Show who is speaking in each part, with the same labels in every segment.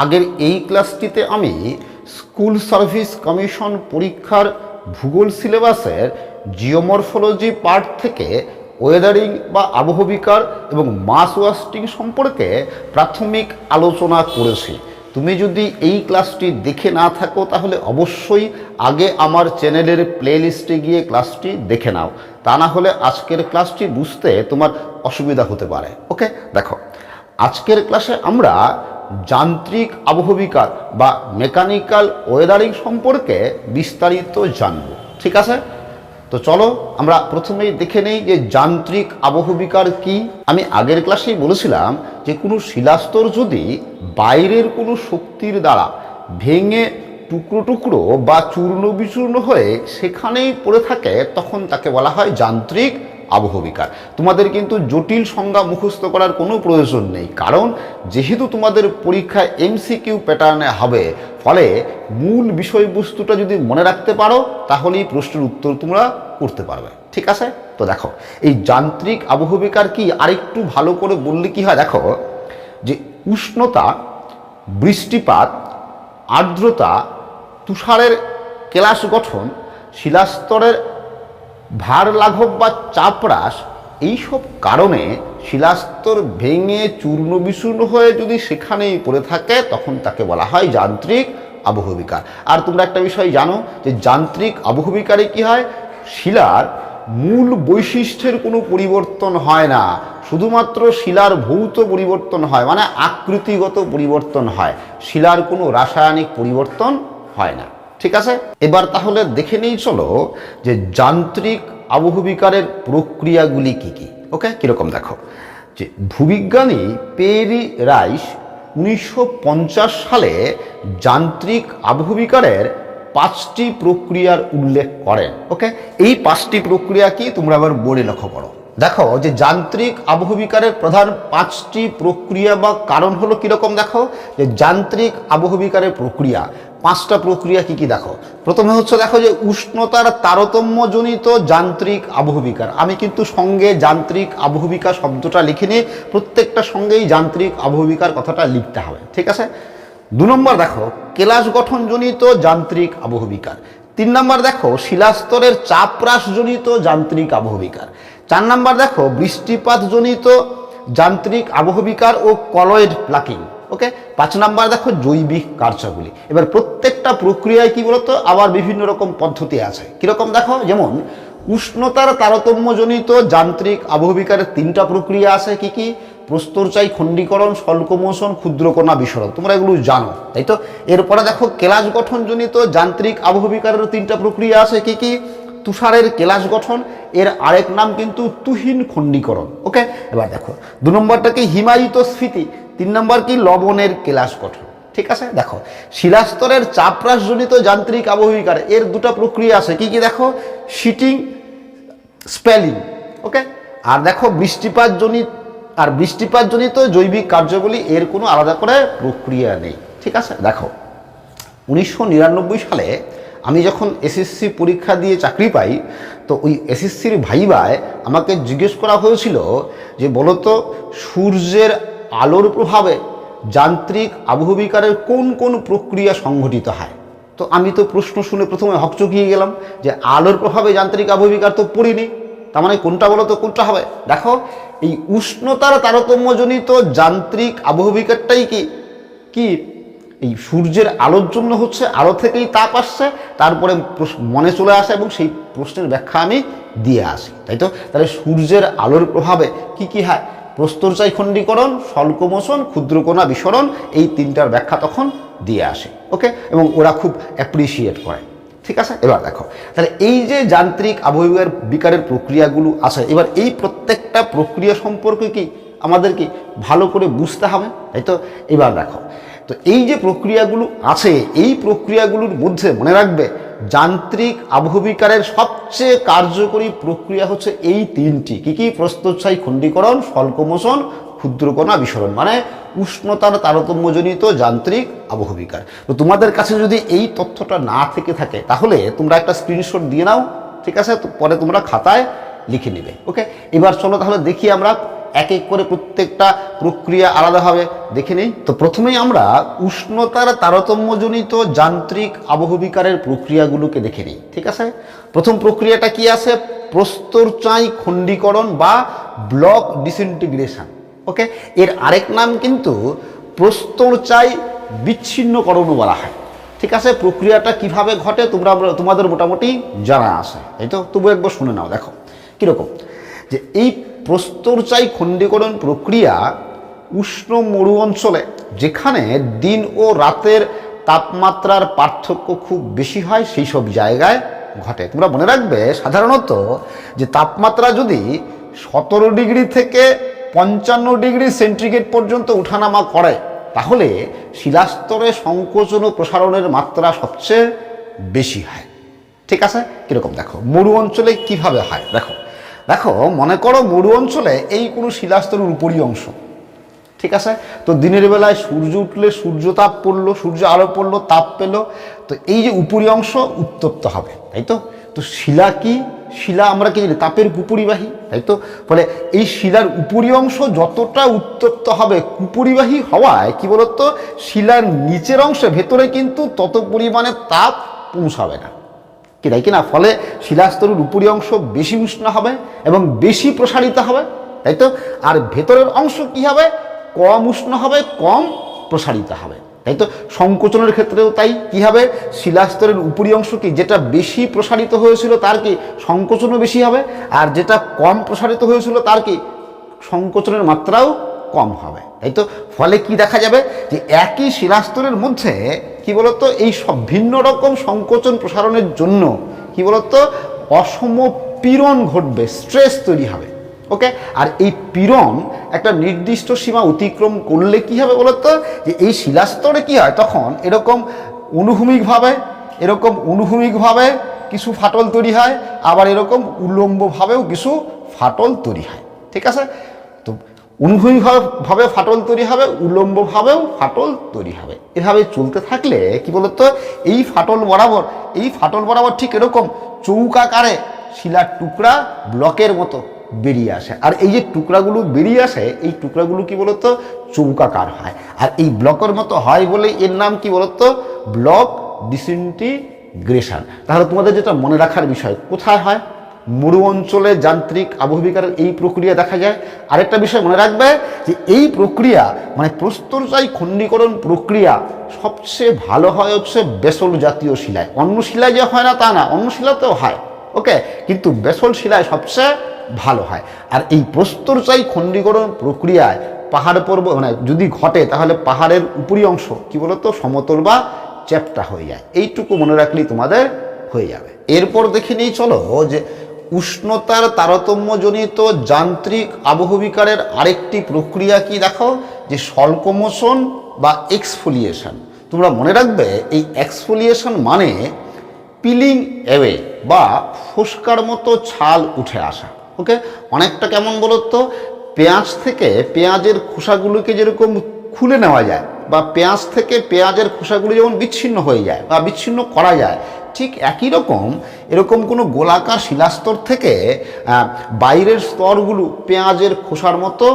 Speaker 1: আগের এই ক্লাসটিতে আমি স্কুল সার্ভিস কমিশন পরীক্ষার ভূগোল সিলেবাসের জিওমরফোলজি পার্ট থেকে ওয়েদারিং বা আবহবিকার এবং মাস ওয়াস্টিং সম্পর্কে প্রাথমিক আলোচনা করেছি। তুমি যদি এই ক্লাসটি দেখে না থাকো তাহলে অবশ্যই আগে আমার চ্যানেলের প্লেলিস্টে গিয়ে ক্লাসটি দেখে নাও, তা না হলে আজকের ক্লাসটি বুঝতে তোমার অসুবিধা হতে পারে। ওকে, দেখো আজকের ক্লাসে আমরা যান্ত্রিক আবহবিকার বা মেকানিক্যাল ওয়েদারিং সম্পর্কে বিস্তারিত জানব। ঠিক আছে, তো চলো আমরা প্রথমেই দেখে নেই যে যান্ত্রিক আবহবিকার কি। আমি আগের ক্লাসেই বলেছিলাম যে কোনো শিলাস্তর যদি বাইরের কোনো শক্তির দ্বারা ভেঙে টুকরো টুকরো বা চূর্ণ বিচূর্ণ হয়ে সেখানেই পড়ে থাকে তখন তাকে বলা হয় যান্ত্রিক আবহবিকার। তোমাদের কিন্তু জটিল সংজ্ঞা মুখস্থ করার কোনো প্রয়োজন নেই, কারণ যেহেতু তোমাদের পরীক্ষায় এমসিকিউ প্যাটার্নে হবে, ফলে মূল বিষয়বস্তুটা যদি মনে রাখতে পারো তাহলেই প্রশ্নের উত্তর তোমরা করতে পারবে। ঠিক আছে, তো দেখো এই যান্ত্রিক আবহবিকার কি আরেকটু ভালো করে বললে কি হয়। দেখো যে উষ্ণতা, বৃষ্টিপাত, আর্দ্রতা, তুষারের কেলাস গঠন, শিলাস্তরের ভার লাঘব বা চাপ হ্রাস, এইসব কারণে শিলাস্তর ভেঙে চূর্ণ বিচূর্ণ হয়ে যদি সেখানেই পড়ে থাকে তখন তাকে বলা হয় যান্ত্রিক আবহবিকার। আর তোমরা একটা বিষয় জানো যে যান্ত্রিক আবহবিকারে কি হয়, শিলার মূল বৈশিষ্ট্যের কোনো পরিবর্তন হয় না, শুধুমাত্র শিলার ভৌত পরিবর্তন হয়, মানে আকৃতিগত পরিবর্তন হয়, শিলার কোনো রাসায়নিক পরিবর্তন হয় না। ঠিক আছে, এবার তাহলে দেখে নেই চলো যে যান্ত্রিক আবহবিকারের প্রক্রিয়াগুলি কি কি। ওকে, কিরকম দেখো যে ভূবিজ্ঞানী পেরি রাইস 1950 সালে যান্ত্রিক আবহবিকারের 5টি প্রক্রিয়ার উল্লেখ করেন। ওকে, এই 5টি প্রক্রিয়া কি তোমরা আবার বোর্ডে লক্ষ্য করো। দেখো যে যান্ত্রিক আবহবিকারের প্রধান 5টি প্রক্রিয়া বা কারণ হলো কিরকম। দেখো যে যান্ত্রিক আবহবিকারের প্রক্রিয়া 5টা প্রক্রিয়া কি কি দেখো। প্রথমে হচ্ছে দেখো যে উষ্ণতার তারতম্যজনিত যান্ত্রিক আবহবিকার। আমি কিন্তু সঙ্গে যান্ত্রিক আবহবিকা শব্দটা লিখিনি, প্রত্যেকটা সঙ্গেই যান্ত্রিক আবহবিকার কথাটা লিখতে হবে। ঠিক আছে, 2 নম্বর দেখো কেলাস গঠনজনিত যান্ত্রিক আবহবিকার। 3 নম্বর দেখো শিলাস্তরের চাপ হ্রাসজনিত যান্ত্রিক আবহবিকার। 4 নম্বর দেখো বৃষ্টিপাতজনিত যান্ত্রিক আবহবিকার ও কলয়েড প্লাকিং। ওকে, 5 নম্বর দেখো জৈবিক কার্যাবলী। এবার প্রত্যেকটা প্রক্রিয়ায় কি বলতো আবার বিভিন্ন রকম পদ্ধতি আছে। কিরকম দেখো, যেমন উষ্ণতার তারতম্যজনিত যান্ত্রিক আবহবিকারের 3টা প্রক্রিয়া আছে। কি কি? প্রস্তরচায়ী খণ্ডীকরণ, স্বল্পমোচন, ক্ষুদ্রকণা বিসরণ। তোমরা এগুলো জানো, তাই তো। এরপরে দেখো কেলাস গঠনজনিত যান্ত্রিক আবহবিকারের 3টা প্রক্রিয়া আছে। কি কি? তুষারের কেলাস গঠন, এর আরেক নাম কিন্তু তুহিন খণ্ডীকরণ। ওকে, এবার দেখো 2 নম্বরটাকে হিমায়িত স্ফীতি, 3 নম্বর কি লবণের কেলাস গঠন। ঠিক আছে, দেখো শিলাস্তরের চাপ হ্রাসজনিত যান্ত্রিক আবহবিকার এর 2টা প্রক্রিয়া আছে। কি কি? দেখো শিটিং, স্পেলিং। ওকে, আর দেখো বৃষ্টিপাতজনিত জৈবিক কার্যাবলী, এর কোনো আলাদা করে প্রক্রিয়া নেই। ঠিক আছে, দেখো 1999 সালে আমি যখন এসএসসি পরীক্ষা দিয়ে চাকরি পাই, তো ওই এসএসসির ভাইবায় আমাকে জিজ্ঞেস করা হয়েছিল যে বলতো সূর্যের আলোর প্রভাবে যান্ত্রিক আবহবিকারের কোন কোন প্রক্রিয়া সংঘটিত হয়। তো আমি তো প্রশ্ন শুনে প্রথমে হকচকিয়ে গেলাম যে আলোর প্রভাবে যান্ত্রিক আবহবিকার তো পড়িনি, তার মানে কোনটা বলো তো, কোনটা হবে। দেখো এই উষ্ণতার তারতম্যজনিত যান্ত্রিক আবহবিকারটাই কি কি এই সূর্যের আলোর জন্য হচ্ছে, আলো থেকেই তাপ আসছে, তারপরে মনে চলে আসে এবং সেই প্রশ্নের ব্যাখ্যা আমি দিয়ে আসি, তাই তো। তাহলে সূর্যের আলোর প্রভাবে কি কি হয়, প্রস্তরচায়ী খণ্ডীকরণ, স্বল্পমোচন, ক্ষুদ্রকণা বিসরণ, এই 3টার ব্যাখ্যা তখন দিয়ে আসে। ওকে, এবং ওরা খুব অ্যাপ্রিসিয়েট করে। ঠিক আছে, এবার দেখো তাহলে এই যে যান্ত্রিক আবহবিকারের প্রক্রিয়াগুলো আছে, এবার এই প্রত্যেকটা প্রক্রিয়া সম্পর্কে কি আমাদের কি ভালো করে বুঝতে হবে, তাই তো। এবার দেখো তো এই যে প্রক্রিয়াগুলো আছে, এই প্রক্রিয়াগুলোর মধ্যে মনে রাখবে যান্ত্রিক আবহবিকারের সবচেয়ে কার্যকরী প্রক্রিয়া হচ্ছে এই 3টি। কি কি? প্রস্তরচায়ী খণ্ডীকরণ, স্বল্পমোচন, ক্ষুদ্রকণা বিসরণ, মানে উষ্ণতার তারতম্যজনিত যান্ত্রিক আবহবিকার। তো তোমাদের কাছে যদি এই তথ্যটা না থেকে থাকে তাহলে তোমরা একটা স্ক্রিনশট দিয়ে নাও। ঠিক আছে, তো পরে তোমরা খাতায় লিখে নেবে। ওকে, এবার চলো তাহলে দেখি আমরা এক এক করে প্রত্যেকটা প্রক্রিয়া আলাদাভাবে দেখে নিই। তো প্রথমেই আমরা উষ্ণতার তারতম্যজনিত যান্ত্রিক আবহবিকারের প্রক্রিয়াগুলোকে দেখে নিই। ঠিক আছে, প্রথম প্রক্রিয়াটা কি আছে? প্রস্তরচাই খণ্ডীকরণ বা ব্লক ডিসইন্টিগ্রেশন। ওকে, এর আরেক নাম কিন্তু প্রস্তরচাই বিচ্ছিন্নকরণও বলা হয়। ঠিক আছে, প্রক্রিয়াটা কিভাবে ঘটে তোমাদের মোটামুটি জানা আছে, এই তো? তবু একবার শুনে নাও, দেখো কীরকম। যে এই প্রস্তরচাই খণ্ডীকরণ প্রক্রিয়া উষ্ণ মরু অঞ্চলে, যেখানে দিন ও রাতের তাপমাত্রার পার্থক্য খুব বেশি হয়, সেই সব জায়গায় ঘটে। তোমরা মনে রাখবে, সাধারণত যে তাপমাত্রা যদি 17 ডিগ্রি থেকে 55 ডিগ্রি সেন্টিগ্রেড পর্যন্ত উঠানামা করে, তাহলে শিলাস্তরে সংকোচন ও প্রসারণের মাত্রা সবচেয়ে বেশি হয়। ঠিক আছে, কীরকম দেখো মরু অঞ্চলে কিভাবে হয়। দেখো দেখো মনে করো মরু অঞ্চলে এই কোনো শিলাস্তরের উপরি অংশ। ঠিক আছে, তো দিনের বেলায় সূর্য উঠলে সূর্য তাপ পড়লো, সূর্য আলো পড়লো, তাপ পেলো, তো এই যে উপরি অংশ উত্তপ্ত হবে, তাই তো? তো শিলা কি? শিলা আমরা কি জানি তাপের কুপরিবাহী, তাই তো? ফলে এই শিলার উপরি অংশ যতটা উত্তপ্ত হবে, কুপরিবাহী হওয়ায় কি বলতো, শিলার নিচের অংশে ভেতরে কিন্তু তত পরিমাণে তাপ পৌঁছাবে না, কি তাই কিনা? ফলে শিলাস্তরের উপরি অংশ বেশি উষ্ণ হবে এবং বেশি প্রসারিত হবে, তাই তো? আর ভেতরের অংশ কি হবে? কম উষ্ণ হবে, কম প্রসারিত হবে, তাই তো? সংকোচনের ক্ষেত্রেও তাই। কি হবে? শিলাস্তরের উপরি অংশ কি, যেটা বেশি প্রসারিত হয়েছিল তার কি সংকোচনও বেশি হবে, আর যেটা কম প্রসারিত হয়েছিল তার কি সংকোচনের মাত্রাও কম হবে, তাই তো? ফলে কি দেখা যাবে, যে একই শিলাস্তরের মধ্যে কি বলতো, এই সব ভিন্ন রকম সংকোচন প্রসারণের জন্য কি বলতো অসম পীড়ন ঘটবে, স্ট্রেস তৈরি হবে। ওকে, আর এই পীড়ন একটা নির্দিষ্ট সীমা অতিক্রম করলে কি হবে বলতো, যে এই শিলাস্তরে কি হয়, তখন এরকম অনুভূমিকভাবে কিছু ফাটল তৈরি হয়, আবার এরকম উল্লম্বভাবেও কিছু ফাটল তৈরি হয়। ঠিক আছে, তো অনুভূমিকভাবে ফাটল তৈরি হবে, উল্লম্বভাবেও ফাটল তৈরি হবে। এভাবে চলতে থাকলে কি বলতো, এই ফাটল বরাবর ঠিক এরকম চৌকাকারে শিলার টুকরা ব্লকের মতো বেরিয়ে আসে। আর এই যে টুকরাগুলো বেরিয়ে আসে, এই টুকরাগুলো কি বলতো চৌকাকার হয়, আর এই ব্লকের মতো হয় বলে এর নাম কি বলতো ব্লক ডিসইন্টিগ্রেশন। তাহলে তোমাদের যেটা মনে রাখার বিষয়, কোথায় হয়? মরু অঞ্চলে যান্ত্রিক আবহবিকারের এই প্রক্রিয়া দেখা যায়। আরেকটা বিষয় মনে রাখবে, যে এই প্রক্রিয়া মানে প্রস্তরচাই খণ্ডীকরণ প্রক্রিয়া সবচেয়ে ভালো হয় হচ্ছে বেসল্ট জাতীয় শিলায়। অন্য শিলায় যে হয় না তা না, অন্য শিলাতেও হয়, ওকে, কিন্তু বেসল্ট শিলায় সবচেয়ে ভালো হয়। আর এই প্রস্তরচাই খণ্ডীকরণ প্রক্রিয়ায় পাহাড় পর্বত মানে যদি ঘটে, তাহলে পাহাড়ের উপরি অংশ কি বলতো সমতল বা চ্যাপ্টা হয়ে যায়। এইটুকু মনে রাখলেই তোমাদের হয়ে যাবে। এরপর দেখে নিই চলো, যে উষ্ণতার তারতম্যজনিত যান্ত্রিক আবহবিকারের আরেকটি প্রক্রিয়া কি দেখো, যে স্বল্পমোচন বা এক্সফোলিয়েশন। তোমরা মনে রাখবে, এই এক্সফোলিয়েশন মানে পিলিং অ্যাওয়ে বা ফোস্কার মতো ছাল উঠে আসা। ওকে, অনেকটা কেমন বলতো, পেঁয়াজ থেকে পেঁয়াজের খোসাগুলোকে যেরকম খুলে নেওয়া যায়, বা পেঁয়াজ থেকে পেঁয়াজের খোসাগুলো যেমন বিচ্ছিন্ন হয়ে যায় বা বিচ্ছিন্ন করা যায়, ঠিক একই রকম এরকম কোনো গোলাকার শিলাস্তর থেকে বাইরের স্তরগুলো পেঁয়াজের খোসার মতো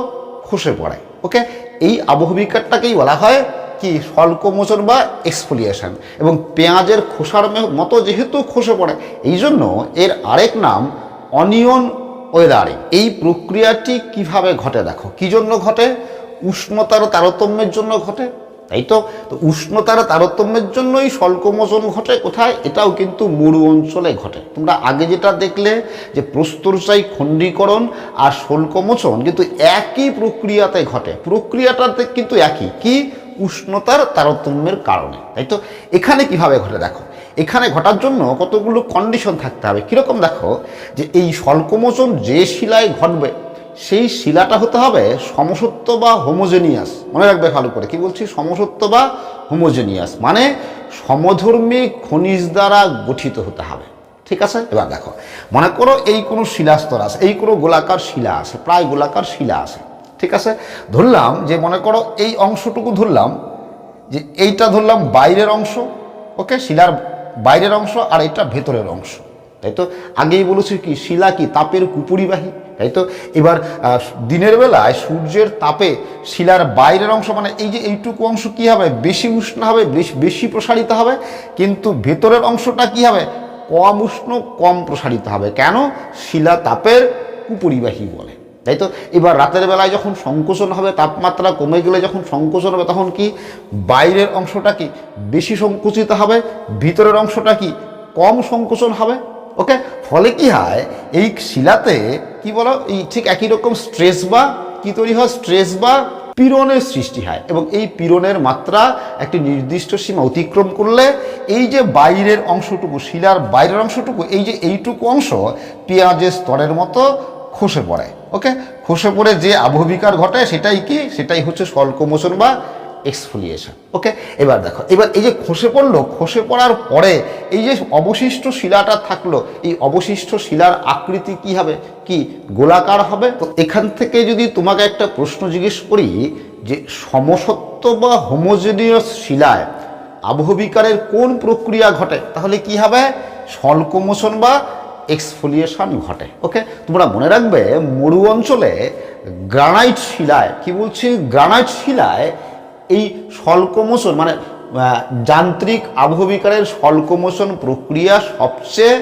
Speaker 1: খসে পড়ে। ওকে, এই আবহবিকারটাকেই বলা হয় কি স্বল্পমোচন বা এক্সফোলিয়েশন। এবং পেঁয়াজের খোসার মতো যেহেতু খসে পড়ে, এই জন্য এর আরেক নাম অনিয়ন ওয়েদারিং। এই প্রক্রিয়াটি কিভাবে ঘটে দেখো, কি জন্য ঘটে? উষ্ণতার তারতম্যের জন্য ঘটে, তাই তো? তো উষ্ণতার তারতম্যের জন্যই স্বল্পমোচন ঘটে। কোথায়? এটাও কিন্তু মরু অঞ্চলে ঘটে। তোমরা আগে যেটা দেখলে, যে প্রস্তরচাই খণ্ডীকরণ আর স্বল্পমোচন কিন্তু একই প্রক্রিয়াতে ঘটে, প্রক্রিয়াটাতে কিন্তু একই, কি উষ্ণতার তারতম্যের কারণে, তাই তো? এখানে কিভাবে ঘটে দেখো, এখানে ঘটার জন্য কতগুলো কন্ডিশন থাকতে হবে। কীরকম দেখো, যে এই স্বল্পমোচন যে শিলায় ঘটবে, সেই শিলাটা হতে হবে সমসত্ব বা হোমোজেনিয়াস। মনে রাখবে ভালো করে, কি বলছি, সমসত্ব বা হোমোজেনিয়াস মানে সমধর্মী খনিজ দ্বারা গঠিত হতে হবে। ঠিক আছে, এবার দেখো মনে করো এই কোনো শিলাস্তর আছে, এই কোনো গোলাকার শিলা আছে, প্রায় গোলাকার শিলা আছে। ঠিক আছে, ধরলাম যে মনে করো এই অংশটুকু ধরলাম, যে এইটা ধরলাম বাইরের অংশ, ওকে, শিলার বাইরের অংশ, আর এটা ভেতরের অংশ, তাই তো? আগেই বলেছি কি শিলা কি তাপের কুপরিবাহী, তাই তো। এবার দিনের বেলায় সূর্যের তাপে শিলার বাইরের অংশ মানে এই যে এইটুকু অংশ কি হবে, বেশি উষ্ণ হবে, বেশি প্রসারিত হবে, কিন্তু ভেতরের অংশটা কি হবে, কম উষ্ণ, কম প্রসারিত হবে। কেন? শিলা তাপের কুপরিবাহী বলে, তাই তো। এবার রাতের বেলায় যখন সংকোচন হবে, তাপমাত্রা কমে গেলে যখন সংকোচন হবে, তখন কি বাইরের অংশটা কি বেশি সংকুচিত হবে, ভিতরের অংশটা কি কম সংকোচন হবে। ওকে, ফলে কি হয়, এই শিলাতে কি বলো, এই ঠিক একই রকম স্ট্রেস বা কি তৈরি হয়, স্ট্রেস বা পীড়নের সৃষ্টি হয়, এবং এই পীড়নের মাত্রা একটি নির্দিষ্ট সীমা অতিক্রম করলে এই যে বাইরের অংশটুকু, শিলার বাইরের অংশটুকু, এই যে এইটুকু অংশ পেঁয়াজের স্তরের মতো খসে পড়ে। ওকে, খসে পড়ে যে আবহবিকার ঘটে সেটাই কি, সেটাই হচ্ছে স্বল্পমোচন বা এক্সফোলিয়েশন। ওকে, এবার দেখো, এবার এই যে খসে পড়লো, খসে পড়ার পরে এই যে অবশিষ্ট শিলাটা থাকলো, এই অবশিষ্ট শিলার আকৃতি কি হবে, কি গোলাকার হবে। তো এখান থেকে যদি তোমাকে একটা প্রশ্ন জিজ্ঞেস করি যে সমসত্ব বা হোমোজেনিয়াস শিলায় আবহবিকারের কোন প্রক্রিয়া ঘটে, তাহলে কি হবে, স্বল্পমোচন বা এক্সফোলিয়েশন ঘটে। ওকে, তোমরা মনে রাখবে মরু অঞ্চলে গ্রানাইট শিলায়, কি বলছি, গ্রানাইট শিলায় এই স্বল্পমোচন মানে যান্ত্রিক আবহবিকারের স্বল্পমোচন প্রক্রিয়া সবচেয়ে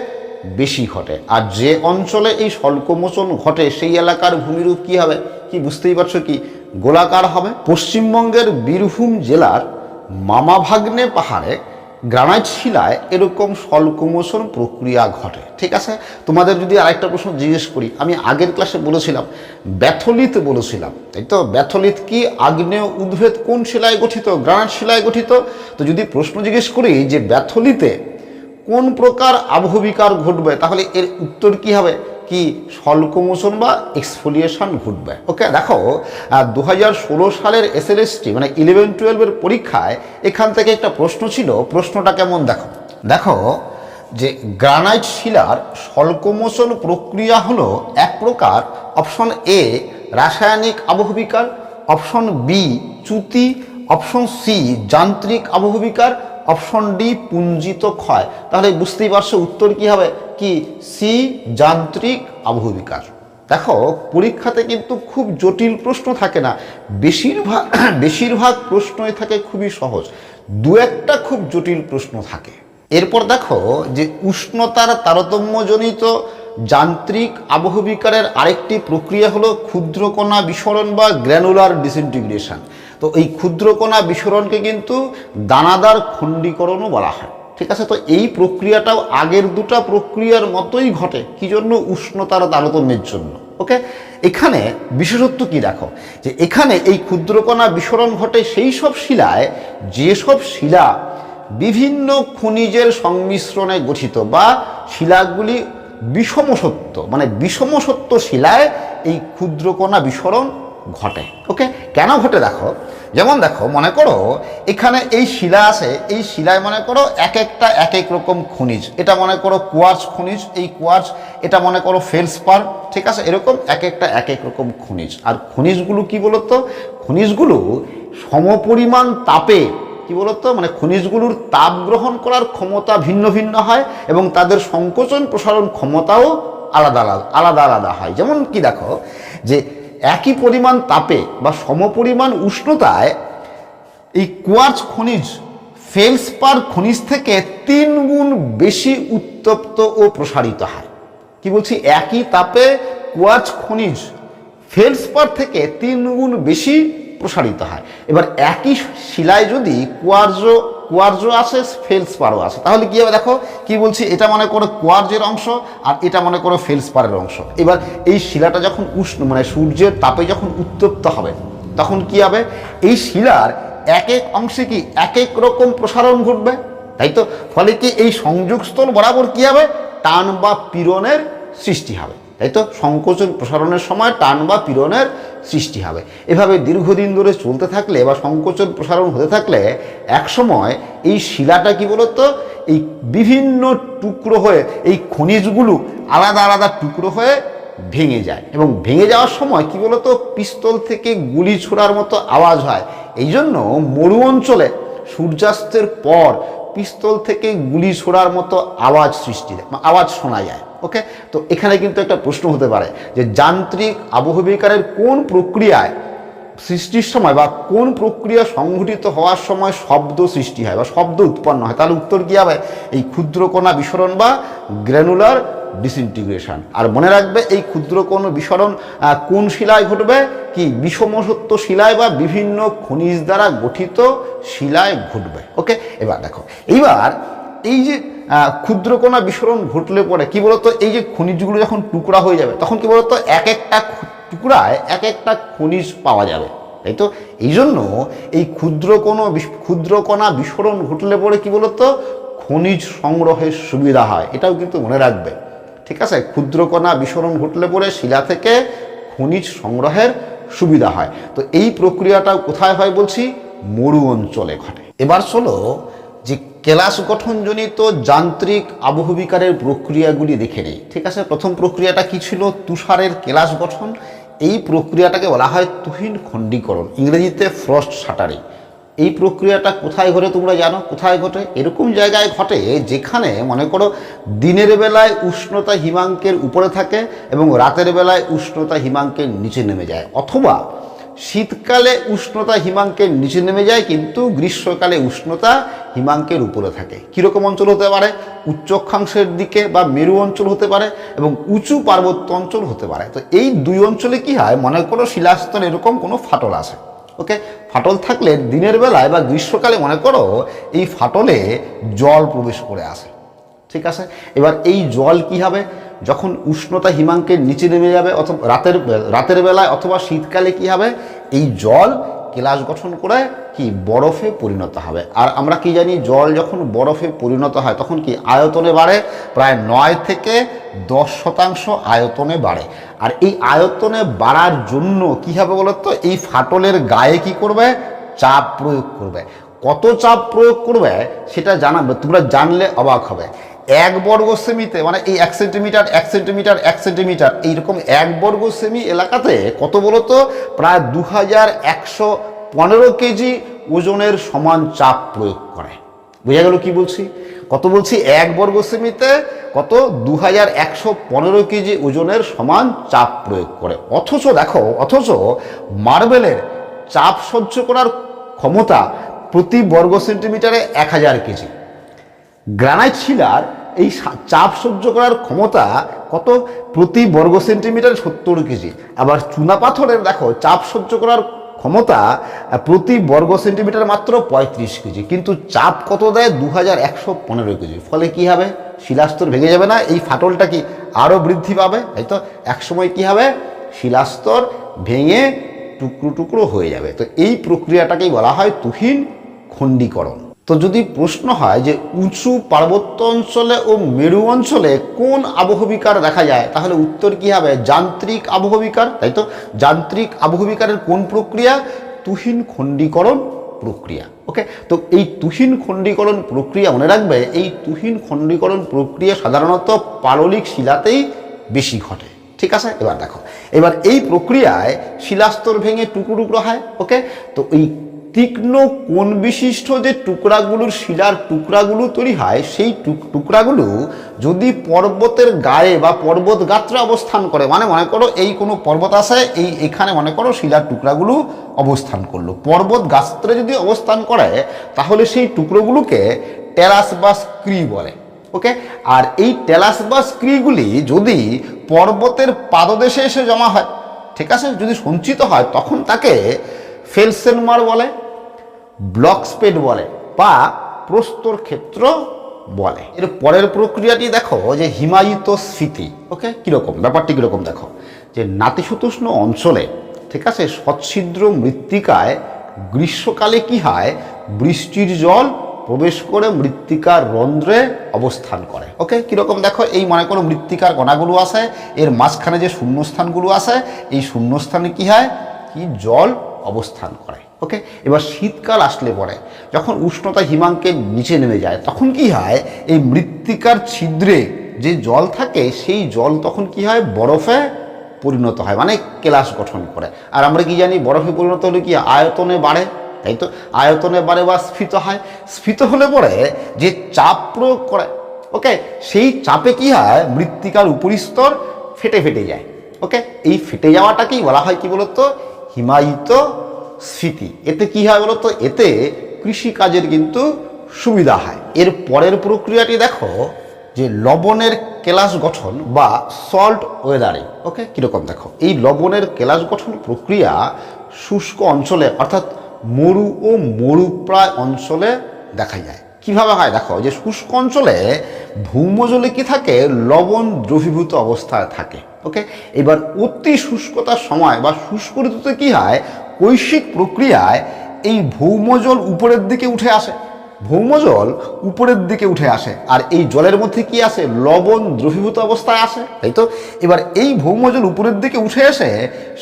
Speaker 1: বেশি ঘটে। আর যে অঞ্চলে এই স্বল্পমোচন ঘটে সেই এলাকার ভূমিরূপ কি হবে, কি বুঝতেই পারছো, কি গোলাকার হবে। পশ্চিমবঙ্গের বীরভূম জেলার মামাভাগ্নে পাহাড়ে গ্রানাইট শিলায় এরকম স্বল্পমোচন প্রক্রিয়া ঘটে। ঠিক আছে, তোমাদের যদি আরেকটা প্রশ্ন জিজ্ঞেস করি, আমি আগের ক্লাসে বলেছিলাম ব্যাথলিথ বলেছিলাম, তাই তো। ব্যাথলিথ কি আগ্নেয় উদ্ভিদ কোন শিলায় গঠিত, গ্রানাইট শিলায় গঠিত। তো যদি প্রশ্ন জিজ্ঞেস করি যে ব্যাথলিতে কোন প্রকার আবহবিকার ঘটবে, তাহলে এর উত্তর কি হবে, কি স্বল্পমোচন বা এক্সফোলিয়েশন ঘটবে। ওকে, দেখো 2016 সালের SLST মানে 11-12 পরীক্ষায় এখান থেকে একটা প্রশ্ন ছিল। প্রশ্নটা কেমন দেখো, দেখো যে গ্রানাইট শিলার স্বল্পমোচন প্রক্রিয়া হলো এক প্রকার, অপশন এ রাসায়নিক আবহবিকার, অপশন বি চ্যুতি, অপশন সি যান্ত্রিক আবহবিকার, অপশন ডি পুঞ্জিত ক্ষয়। তাহলে বুঝতেই পারছো উত্তর কি হবে, কি সি যান্ত্রিক আবহবিকার। দেখো পরীক্ষাতে কিন্তু খুব জটিল প্রশ্ন থাকে না, বেশিরভাগ প্রশ্নই থাকে খুবই সহজ, দু একটা খুব জটিল প্রশ্ন থাকে। এরপর দেখো যে উষ্ণতার তারতম্যজনিত যান্ত্রিক আবহবিকারের আরেকটি প্রক্রিয়া হলো ক্ষুদ্রকণা বিস্ফোরণ বা গ্র্যানুলার ডিসইন্টিগ্রেশন। তো এই ক্ষুদ্রকণা বিস্ফোরণকে কিন্তু দানাদার খণ্ডীকরণও বলা হয়। ঠিক আছে, তো এই প্রক্রিয়াটাও আগের দুটা প্রক্রিয়ার মতোই ঘটে, কি জন্য, উষ্ণতার তারতম্যের জন্য। ওকে, এখানে বিশেষত্ব কি দেখো, যে এখানে এই ক্ষুদ্রকণা বিস্ফোরণ ঘটে সেই সব শিলায় যেসব শিলা বিভিন্ন খনিজের সংমিশ্রণে গঠিত বা শিলাগুলি বিষমসত্ব মানে বিষমসত্ব শিলায় এই ক্ষুদ্রকণা বিস্ফোরণ ঘটে। ওকে, কেন ঘটে দেখো, যেমন দেখো মনে করো এখানে এই শিলা আছে, এই শিলায় মনে করো এক একটা এক এক রকম খনিজ, এটা মনে করো কোয়ার্টজ খনিজ, এই কোয়ার্টজ, এটা মনে করো ফেলসপার। ঠিক আছে, এরকম এক একটা এক এক রকম খনিজ। আর খনিজগুলো কি বলতো, খনিজগুলো সমপরিমাণ তাপে কি বলতো, মানে খনিজগুলোর তাপ গ্রহণ করার ক্ষমতা ভিন্ন ভিন্ন হয় এবং তাদের সংকোচন প্রসারণ ক্ষমতাও আলাদা আলাদা আলাদা হয়। যেমন কি দেখো যে একই পরিমাণ তাপে বা সমপরিমাণ উষ্ণতায় এই কোয়ার্টজ খনিজ ফেলসপার খনিজ থেকে 3 গুণ বেশি উত্তপ্ত ও প্রসারিত হয়। কি বলছি, একই তাপে কোয়ার্টজ খনিজ ফেলসপার থেকে 3 গুণ বেশি প্রসারিত হয়। এবার একই শিলায় যদি কোয়ার্জও আছে, ফেলসপারও আছে, তাহলে কি হবে দেখো, কি বলছি, এটা মনে করো কোয়ার্জের অংশ আর এটা মনে করো ফেলসপারের অংশ। এবার এই শিলাটা যখন উষ্ণ মানে সূর্যের তাপে যখন উত্তপ্ত হবে, তখন কি হবে, এই শিলার এক এক অংশে কি এক এক রকম প্রসারণ ঘটবে, তাই তো। ফলে কি এই সংযোগস্থল বরাবর কি হবে, টান বা পীড়নের সৃষ্টি হবে, তাই তো। সংকোচন প্রসারণের সময় টান বা পীড়নের সৃষ্টি হবে। এভাবে দীর্ঘদিন ধরে চলতে থাকলে বা সংকোচন প্রসারণ হতে থাকলে একসময় এই শিলাটা কি বলতো, এই বিভিন্ন টুকরো হয়ে এই খনিজগুলো আলাদা আলাদা টুকরো হয়ে ভেঙে যায়, এবং ভেঙে যাওয়ার সময় কি বলতো, পিস্তল থেকে গুলি ছোড়ার মতো আওয়াজ হয়। এই জন্য মরু অঞ্চলে সূর্যাস্তের পর পিস্তল থেকে গুলি ছোড়ার মতো আওয়াজ শোনা যায়। ওকে, তো এখানে কিন্তু একটা প্রশ্ন হতে পারে যে যান্ত্রিক আবহবিকারের কোন প্রক্রিয়ায় সৃষ্টির সময় বা কোন প্রক্রিয়া সংঘটিত হওয়ার সময় শব্দ সৃষ্টি হয় বা শব্দ উৎপন্ন হয়, তাহলে উত্তর কী হবে? এই ক্ষুদ্রকণা বিস্ফোরণ বা গ্র্যানুলার ডিসইন্টিগ্রেশন। আর মনে রাখবে এই ক্ষুদ্রকণ বিস্ফোরণ কোন শিলায় ঘটবে? কি বিষমসত্ব শিলায় বা বিভিন্ন খনিজ দ্বারা গঠিত শিলায় ঘটবে। ওকে, এবার দেখো, এইবার এই যে ক্ষুদ্রকণা বিস্ফোরণ ঘটলে পরে কি বলতো, এই যে খনিজগুলো যখন টুকরা হয়ে যাবে তখন কি বলতো এক একটা টুকরায় এক একটা খনিজ পাওয়া যাবে, তাই তো? এই জন্য এই ক্ষুদ্রকণা বিস্ফোরণ ঘটলে পরে কি বলতো খনিজ সংগ্রহের সুবিধা হয়, এটাও কিন্তু মনে রাখবে। ঠিক আছে, ক্ষুদ্রকণা বিস্ফোরণ ঘটলে পরে শিলা থেকে খনিজ সংগ্রহের সুবিধা হয়। তো এই প্রক্রিয়াটা কোথায় হয় বলছি? মরু অঞ্চলে ঘটে। এবার চলো যে কেলাস গঠনজনিত যান্ত্রিক আবহবিকারের প্রক্রিয়াগুলি দেখে নেই। ঠিক আছে, প্রথম প্রক্রিয়াটা কি ছিল? তুষারের কেলাস গঠন। এই প্রক্রিয়াটাকে বলা হয় তুহিন খণ্ডীকরণ, ইংরেজিতে ফ্রস্ট শাটারিং। এই প্রক্রিয়াটা কোথায় ঘটে তোমরা জানো? কোথায় ঘটে? এরকম জায়গায় ঘটে যেখানে মনে করো দিনের বেলায় উষ্ণতা হিমাঙ্কের উপরে থাকে এবং রাতের বেলায় উষ্ণতা হিমাঙ্কের নিচে নেমে যায়, অথবা শীতকালে উষ্ণতা হিমাঙ্কের নিচে নেমে যায় কিন্তু গ্রীষ্মকালে উষ্ণতা হিমাঙ্কের উপরে থাকে। কীরকম অঞ্চল হতে পারে? উচ্চ অক্ষাংশের দিকে বা মেরু অঞ্চল হতে পারে এবং উঁচু পার্বত্য অঞ্চল হতে পারে। তো এই দুই অঞ্চলে কি হয়, মনে করো শিলাস্তর এরকম কোনো ফাটল আছে। ওকে, ফাটল থাকলে দিনের বেলায় বা গ্রীষ্মকালে মনে করো এই ফাটলে জল প্রবেশ করে আসে। ঠিক আছে, এবার এই জল কি হবে? যখন উষ্ণতা হিমাঙ্কের নিচে নেমে যাবে অথবা রাতের বেলায় অথবা শীতকালে কি হবে? এই জল কেলাস গঠন করে কি বরফে পরিণত হবে। আর আমরা কি জানি, জল যখন বরফে পরিণত হয় তখন কি আয়তনে বাড়ে, প্রায় 9 থেকে 10% আয়তনে বাড়ে। আর এই আয়তনে বাড়ার জন্য কি হবে বলতো, এই ফাটলের গায়ে কি করবে? চাপ প্রয়োগ করবে। কত চাপ প্রয়োগ করবে সেটা জানাবে, তোমরা জানলে অবাক হবে। 1 বর্গ সেমিতে, মানে এই 1 সেন্টিমিটার 1 সেন্টিমিটার 1 সেন্টিমিটার এইরকম 1 বর্গ সেমি এলাকাতে কত বলতো, প্রায় 2115 কেজি ওজনের সমান চাপ প্রয়োগ করে। বোঝা গেল কি বলছি? কত বলছি? 1 বর্গ সেমিতে কত? 2115 কেজি ওজনের সমান চাপ প্রয়োগ করে। অথচ দেখো, মার্বেলের চাপ সহ্য করার ক্ষমতা প্রতি বর্গ সেন্টিমিটারে 1000 কেজি। গ্রানাইট শিলার এই চাপ সহ্য করার ক্ষমতা কত? প্রতি বর্গ সেন্টিমিটার 70 কেজি। আবার চুনাপাথরের দেখো চাপ সহ্য করার ক্ষমতা প্রতি বর্গ সেন্টিমিটার মাত্র 35 কেজি, কিন্তু চাপ কত দেয়? 2115 কেজি। ফলে কি হবে? শিলাস্তর ভেঙে যাবে না? এই ফাটলটা কি আরও বৃদ্ধি পাবে, তাই তো? একসময় কি হবে? শিলাস্তর ভেঙে টুকরো টুকরো হয়ে যাবে। তো এই প্রক্রিয়াটাকেই বলা হয় তুহিন খণ্ডীকরণ। তো যদি প্রশ্ন হয় যে উঁচু পার্বত্য অঞ্চলে ও মেরু অঞ্চলে কোন আবহবিকার দেখা যায়, তাহলে উত্তর কি হবে? যান্ত্রিক আবহবিকার, তাই তো? যান্ত্রিক আবহবিকারের কোন প্রক্রিয়া? তুহিন খণ্ডীকরণ প্রক্রিয়া। ওকে, তো এই তুহিন খণ্ডীকরণ প্রক্রিয়া মনে রাখবে, এই তুহিন খণ্ডীকরণ প্রক্রিয়া সাধারণত পাললিক শিলাতেই বেশি ঘটে। ঠিক আছে, এবার দেখো, এবার এই প্রক্রিয়ায় শিলাস্তর ভেঙে টুকরো টুকরো হয়। ওকে, তো এই তীক্ষ্ণ কোণ বিশিষ্ট যে টুকরাগুলোর শিলার টুকরাগুলো তৈরি হয়, সেই টুকরাগুলো যদি পর্বতের গায়ে বা পর্বত গাত্রে অবস্থান করে, মানে মনে করো এই কোনো পর্বত আছে, এখানে মনে করো শিলার টুকরাগুলো অবস্থান করলো, পর্বত গাত্রে যদি অবস্থান করে তাহলে সেই টুকরোগুলোকে টেরাস বা স্ক্রি বলে। ওকে, আর এই টেলাস বা স্ক্রিগুলি যদি পর্বতের পাদদেশে এসে জমা হয়, ঠিক আছে, যদি সঞ্চিত হয়, তখন তাকে ফেলসেনমার বলে, ব্লক স্পেড বলে বা প্রস্তর ক্ষেত্র বলে। এর পরের প্রক্রিয়াটি দেখো যে হিমায়িত স্ফীতি। ওকে, কীরকম ব্যাপারটি কীরকম দেখো, যে নাতিশীতোষ্ণ অঞ্চলে, ঠিক আছে, সচ্ছিদ্র মৃত্তিকায় গ্রীষ্মকালে কি হয়? বৃষ্টির জল প্রবেশ করে মৃত্তিকার রন্ধ্রে অবস্থান করে। ওকে, কীরকম দেখো, এই মনে করো মৃত্তিকার কণাগুলো আছে, এর মাঝখানে যে শূন্যস্থানগুলো আছে, এই শূন্যস্থানে কি হয়? কি জল অবস্থান করে। ওকে, এবার শীতকাল আসলে পরে যখন উষ্ণতা হিমাঙ্কের নিচে নেমে যায় তখন কি হয়? এই মৃত্তিকার ছিদ্রে যে জল থাকে সেই জল তখন কি হয়? বরফে পরিণত হয়, মানে কেলাস গঠন করে। আর আমরা কি জানি, বরফে পরিণত হলে কি আয়তনে বাড়ে, তাই তো? আয়তনে বাড়ে বা স্ফীত হয়। স্ফীত হলে পরে যে চাপ প্রয়োগ করে, ওকে, সেই চাপে কি হয়, মৃত্তিকার উপরিস্তর ফেটে ফেটে যায়। ওকে, এই ফেটে যাওয়াটাকেই বলা হয় কি বলতো, হিমায়িত স্ফীতি। এতে কি হয় বলতো, এতে কৃষিকাজের কিন্তু সুবিধা হয়। এর পরের প্রক্রিয়াটি দেখো, যে লবণের কেলাস গঠন বা সল্ট ওয়েদারিং। ওকে, কীরকম দেখো, এই লবণের কেলাস গঠন প্রক্রিয়া শুষ্ক অঞ্চলে অর্থাৎ মরু ও মরুপ্রায় অঞ্চলে দেখা যায়। কিভাবে হয় দেখো, যে শুষ্ক অঞ্চলে ভৌমজলে কি থাকে, লবণ দ্রবীভূত অবস্থায় থাকে। ওকে, এবার অতি শুষ্কতার সময় বা শুষ্ক ঋতুতে কি হয়, কৈশিক প্রক্রিয়ায় এই ভৌমজল উপরের দিকে উঠে আসে, ভৌমজল উপরের দিকে উঠে আসে, আর এই জলের মধ্যে কি আসে, লবণ দ্রবীভূত অবস্থায় আসে, তাই তো। এবার এই ভৌমজল উপরের দিকে উঠে এসে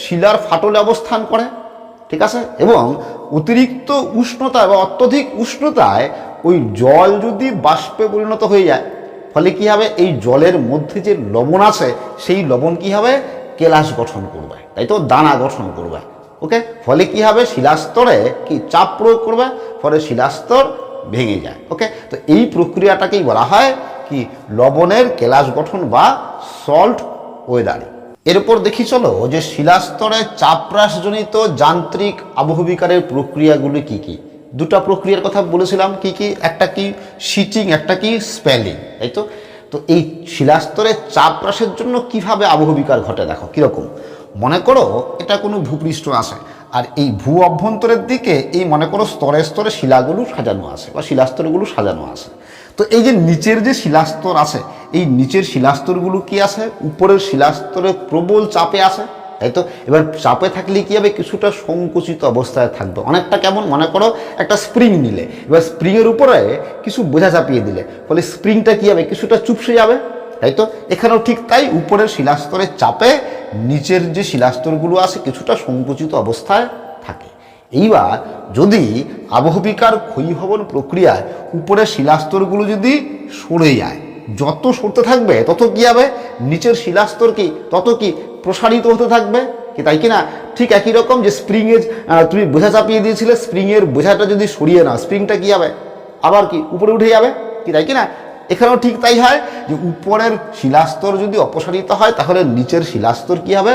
Speaker 1: শিলার ফাটলে অবস্থান করে, ঠিক আছে, এবং অতিরিক্ত উষ্ণতায় বা অত্যধিক উষ্ণতায় ওই জল যদি বাষ্পে পরিণত হয়ে যায়, ফলে কি হবে, এই জলের মধ্যে যে লবণ আছে সেই লবণ কি হবে, কেলাস গঠন করবে, তাই তো, দানা গঠন করবে। ওকে, ফলে কি হবে, শিলাস্তরে কি চাপ প্রয়োগ করবে, ফলে শিলাস্তর ভেঙে যায়। ওকে, তো এই প্রক্রিয়াটাকেই বলা হয় কি, লবণের কেলাস গঠন বা সল্ট ওয়েদারিং। এরপর দেখি চলো, যে শিলাস্তরে চাপহ্রাসজনিত যান্ত্রিক আবহবিকারের প্রক্রিয়াগুলি কি কি। দুটা প্রক্রিয়ার কথা বলেছিলাম, কি কি, একটা কি শিচিং, একটা কি স্পেলিং, তাই তো। তো এই শিলাস্তরে চাপ হ্রাসের জন্য কিভাবে আবহবিকার ঘটে দেখো কীরকম। মনে করো এটা কোনো ভূপৃষ্ঠ আছে, আর এই ভূ অভ্যন্তরের দিকে এই মনে করো স্তরে স্তরে শিলাগুলো সাজানো আছে বা শিলাস্তরগুলো সাজানো আছে। তো এই যে নিচের যে শিলাস্তর আছে, এই নিচের শিলাস্তরগুলো কি আছে, উপরের শিলাস্তরে প্রবল চাপে আছে, তাই তো। এবার চাপে থাকলে কি হবে, কিছুটা সংকুচিত অবস্থায় থাকবে, অনেকটা কেমন, মনে করো একটা স্প্রিং নিলে, এবার স্প্রিংয়ের উপরে কিছু বোঝা চাপিয়ে দিলে, ফলে স্প্রিংটা কি হবে, কিছুটা চুপসে যাবে, তাই তো। এখানেও ঠিক তাই, উপরের শিলাস্তরের চাপে নিচের যে শিলাস্তরগুলো আছে কিছুটা সংকুচিত অবস্থায় থাকে। এইবার যদি আবহবিকার ক্ষয়ীভবন প্রক্রিয়ায় উপরের শিলাস্তরগুলো যদি সরে যায়, যত সরতে থাকবে তত কি হবে, নিচের শিলাস্তর কি তত কি প্রসারিত হতে থাকবে, কি তাই কি না। ঠিক একই রকম, যে স্প্রিংয়ে তুমি বোঝা চাপিয়ে দিয়েছিলে, স্প্রিংয়ের বোঝাটা যদি সরিয়ে নাও, স্প্রিংটা কি হবে, আবার কি উপরে উঠে যাবে, কি তাই কি না। এখানেও ঠিক তাই হয়, যে উপরের শিলাস্তর যদি অপসারিত হয় তাহলে নিচের শিলাস্তর কি হবে,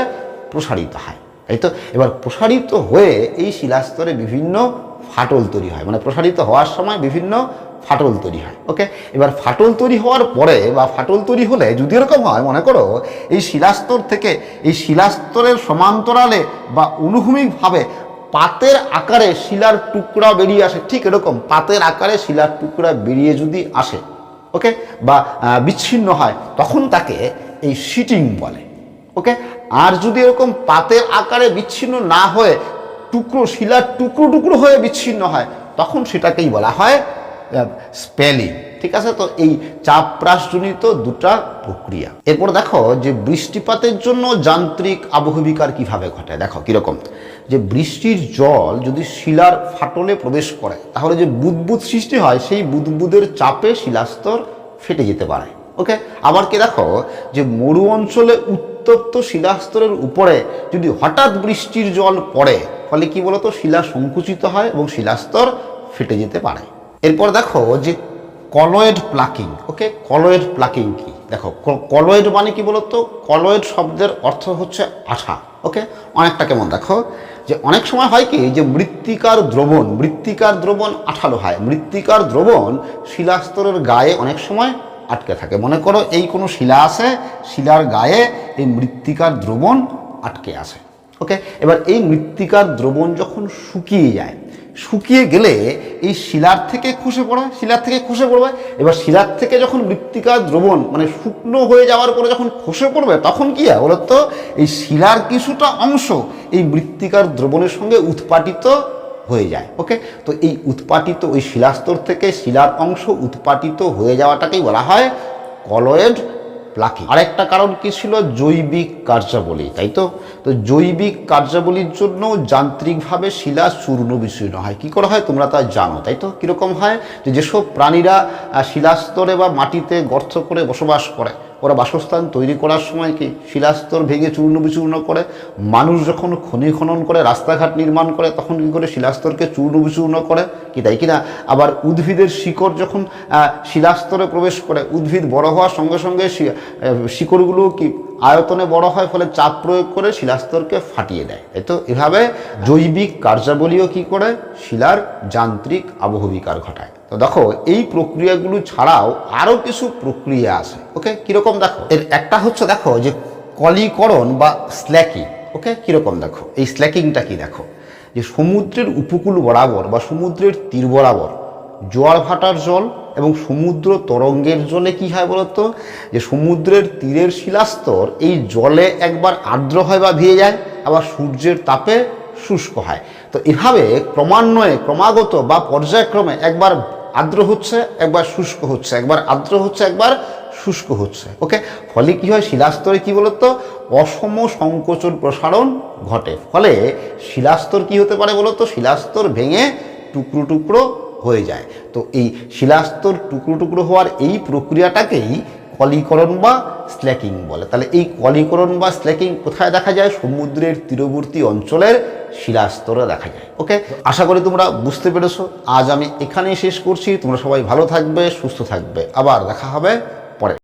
Speaker 1: প্রসারিত হয়, তাই তো। এবার প্রসারিত হয়ে এই শিলাস্তরে বিভিন্ন ফাটল তৈরি হয়, মানে প্রসারিত হওয়ার সময় বিভিন্ন ফাটল তৈরি হয়। ওকে, এবার ফাটল তৈরি হওয়ার পরে বা ফাটল তৈরি হলে যদি এরকম হয়, মনে করো এই শিলাস্তর থেকে এই শিলাস্তরের সমান্তরালে বা অনুভূমিকভাবে পাতের আকারে শিলার টুকরা বেরিয়ে আসে, ঠিক এরকম পাতের আকারে শিলার টুকরা বেরিয়ে যদি আসে, ওকে, বা বিচ্ছিন্ন হয়, তখন তাকে এই শিটিং বলে। ওকে, আর যদি এরকম পাতের আকারে বিচ্ছিন্ন না হয়ে টুকরো শিলার টুকরো টুকরো হয়ে বিচ্ছিন্ন হয়, তখন সেটাকেই বলা হয় স্পেলিং, ঠিক আছে। তো এই চাপহ্রাসজনিত দুটা প্রক্রিয়া। এরপর দেখো, যে বৃষ্টিপাতের জন্য যান্ত্রিক আবহবিকার কিভাবে ঘটে দেখো কীরকম। যে বৃষ্টির জল যদি শিলার ফাটলে প্রবেশ করে, তাহলে যে বুদবুদ সৃষ্টি হয়, সেই বুদবুদের চাপে শিলাস্তর ফেটে যেতে পারে। ওকে, আবার কি দেখো, যে মরু অঞ্চলে উত্তপ্ত শিলাস্তরের উপরে যদি হঠাৎ বৃষ্টির জল পড়ে, ফলে কি বলতো, শিলা সংকুচিত হয় এবং শিলাস্তর ফেটে যেতে পারে। এরপর দেখো, যে কলয়েড প্লাকিং। ওকে, কলয়েড প্লাকিং কি দেখো, কলয়েড মানে কি বলতো, কলয়েড শব্দের অর্থ হচ্ছে আঠা। ওকে, অনেকটা কেমন দেখো, যে অনেক সময় হয় কি, যে মৃত্তিকার দ্রবণ আঠালো হয়, মৃত্তিকার দ্রবণ শিলাস্তরের গায়ে অনেক সময় আটকে থাকে। মনে করো এই কোনো শিলা আছে, শিলার গায়ে এই মৃত্তিকার দ্রবণ আটকে আছে। ওকে, এবার এই মৃত্তিকার দ্রবণ যখন শুকিয়ে যায়, শুকিয়ে গেলে এই শিলার থেকে খসে পড়বে। এবার শিলার থেকে যখন মৃত্তিকার দ্রবণ মানে শুকনো হয়ে যাওয়ার পরে যখন খসে পড়বে, তখন কি হয় বলতো, এই শিলার কিছুটা অংশ এই মৃত্তিকার দ্রবণের সঙ্গে উৎপাটিত হয়ে যায়। ওকে, তো এই উৎপাটিত ওই শিলাস্তর থেকে শিলার অংশ উৎপাটিত হয়ে যাওয়াটাকেই বলা হয় কলয়েড প্লাকিং। আরেকটা কারণ কি ছিল, জৈবিক কার্যাবলী, তাই তো। তো জৈবিক কার্যাবলীর জন্য যান্ত্রিকভাবে শিলা চূর্ণ বিচূর্ণ হয়। কি করা হয় তোমরা তা জানো, তাই তো। কীরকম হয়, যে যেসব প্রাণীরা শিলাস্তরে বা মাটিতে গর্ত করে বসবাস করে, ওরা বাসস্থান তৈরি করার সময় কি শিলাস্তর ভেঙে চূর্ণ বিচূর্ণ করে। মানুষ যখন খনি খনন করে রাস্তাঘাট নির্মাণ করে তখন কী করে শিলাস্তরকে চূর্ণ বিচূর্ণ করে, কি তাই কিনা? আবার উদ্ভিদের শিকড় যখন শিলাস্তরে প্রবেশ করে, উদ্ভিদ বড় হওয়ার সঙ্গে সঙ্গে শিকড়গুলো কি আয়তনে বড় হয়, ফলে চাপ প্রয়োগ করে শিলাস্তরকে ফাটিয়ে দেয়। তাই তো এভাবে জৈবিক কার্যাবলীও কি করে শিলার যান্ত্রিক আবহবিকার ঘটায়। তো দেখো এই প্রক্রিয়াগুলো ছাড়াও আরও কিছু প্রক্রিয়া আছে। ওকে, কীরকম দেখো, এর একটা হচ্ছে দেখো যে কলিকরণ বা স্ল্যাকিং। ওকে, কীরকম দেখো, এই স্ল্যাকিংটা কি দেখো, যে সমুদ্রের উপকূল বরাবর বা সমুদ্রের তীর বরাবর জোয়ার ভাটার জল এবং সমুদ্র তরঙ্গের জলে কি হয় বলতো, যে সমুদ্রের তীরের শিলাস্তর এই জলে একবার আর্দ্র হয় বা ভিজে যায়, আবার সূর্যের তাপে শুষ্ক হয়। তো এভাবে ক্রমান্বয়ে ক্রমাগত বা পর্যায়ক্রমে একবার আর্দ্র হচ্ছে, একবার শুষ্ক হচ্ছে, একবার আর্দ্র হচ্ছে, একবার শুষ্ক হচ্ছে। ওকে, ফলে কি হয়, শিলাস্তরে কি বলতো অসম সংকোচন প্রসারণ ঘটে। ফলে শিলাস্তর কি হতে পারে বলতো, শিলাস্তর ভেঙে টুকরো টুকরো হয়ে যায়। তো এই শিলাস্তর টুকরো টুকরো হওয়ার এই প্রক্রিয়াটাকেই কলিকরণ বা স্ল্যাকিং বলে। তাহলে এই কলিকরণ বা স্ল্যাকিং কোথায় দেখা যায়? সমুদ্রের তীরবর্তী অঞ্চলের শিলাস্তরে দেখা যায়। ওকে, আশা করি তোমরা বুঝতে পেরেছো। আজ আমি এখানেই শেষ করছি। তোমরা সবাই ভালো থাকবে, সুস্থ থাকবে, আবার দেখা হবে